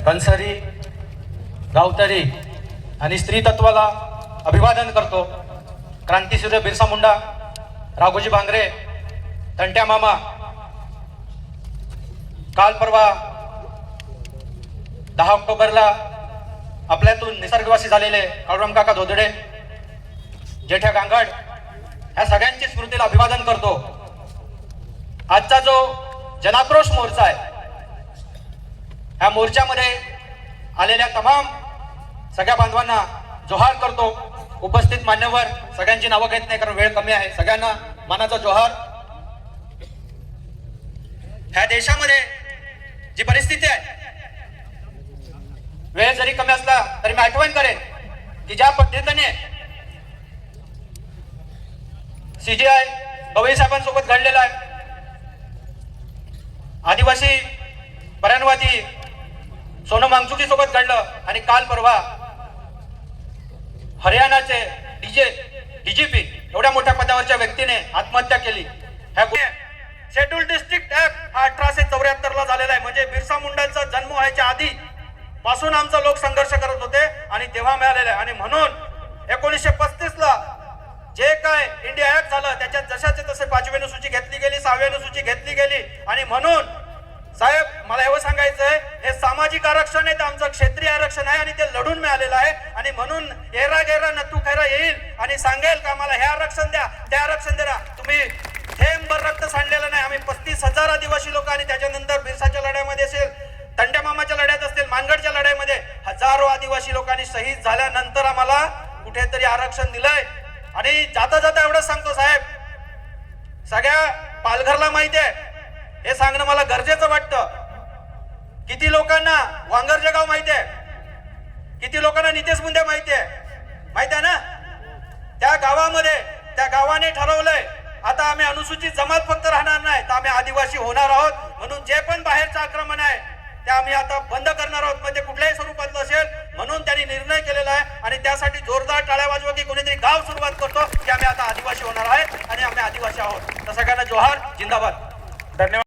कंसरी, गावतरी आणि स्त्री तत्वाला अभिवादन करतो. क्रांतीसूर्य बिरसा मुंडा, राघोजी भांगरे, तंट्या मामा, काल परवा 10 ऑक्टोबरला आपल्यातून निसर्गवासी झालेले काळूराम काका धोदडे, जेठ्या गांगड, ह्या सगळ्यांची स्मृतीला अभिवादन करतो. आजचा जो जनाक्रोश मोर्चा आहे, ह्या मोर्चामध्ये आलेल्या तमाम सगळ्या बांधवांना जोहार करतो. उपस्थित मान्यवर सगळ्यांची नावं घेत नाही कारण वेळ कमी आहे. सगळ्यांना मानाचा जोहार. ह्या देशामध्ये जी परिस्थिती आहे, वेळ जरी कमी असला तरी मी आठवण करेन की ज्या पद्धतीने सीजीआय गवई साहेबांसोबत घडलेला आहे, आदिवासी पर्यावरणवादी सोनम वांगचुकी सोबत घडलं, आणि काल परवा हरियाणाचे डीजीपी एवढ्या मोठ्या पदावरच्या व्यक्तीने आत्महत्या केली. ह्या शेड्यूल डिस्ट्रिक्ट ऍक्ट हा 1874 ला झालेला आहे. म्हणजे बिरसा मुंडांचा जन्म व्हायच्या आधी पासून आमचा लोक संघर्ष करत होते आणि तेव्हा मिळालेला आहे. आणि म्हणून 1935 ला जे काय इंडिया ऍक्ट झालं त्याच्यात जशाचे तसे 5वी अनुसूची घेतली गेली, 6वी अनुसूची घेतली गेली. आणि म्हणून साहेब मला एवढं सांगायचंय, हे सामाजिक आरक्षण आहे, ते आमचं क्षेत्रीय आरक्षण आहे आणि ते लढून मिळालेलं आहे. आणि म्हणून एरा गेरा नतू खैरा येईल आणि सांगेल का मला हे आरक्षण द्या, ते आरक्षण द्या. तुम्ही थेंबभर रक्त सांडलेलं नाही. आम्ही 35,000 आदिवासी लोक आणि त्याच्यानंतर बिरसाच्या लढ्यामध्ये असेल, तंट्या मामाच्या लढ्यात असतील, मानगडच्या लढ्यामध्ये हजारो आदिवासी लोकांनी शहीद झाल्यानंतर आम्हाला कुठेतरी आरक्षण दिलंय. आणि जाता जाता एवढंच सांगतो साहेब, सगळ्या पालघरला माहिती आहे, हे सांगणं मला गरजेचं वाटतं. किती लोकांना वांगरजे गाव माहिती आहे, किती लोकांना नितेश मुंडे माहिती आहे ना? त्या गावामध्ये त्या गावाने ठरवलंय आता आम्ही अनुसूचित जमात फक्त राहणार नाही, तर आम्ही आदिवासी होणार आहोत. म्हणून जे पण बाहेरचं आक्रमण आहे ते आम्ही आता बंद करणार आहोत, म्हणजे कुठल्याही स्वरूपातलं असेल. म्हणून त्यांनी निर्णय केलेला आहे आणि त्यासाठी जोरदार टाळ्या वाजवा की कोणीतरी गाव सुरुवात करतो की आम्ही आता आदिवासी होणार आहे आणि आम्ही आदिवासी आहोत. तर सगळ्यांना जोहार, जिंदाबाद, धन्यवाद.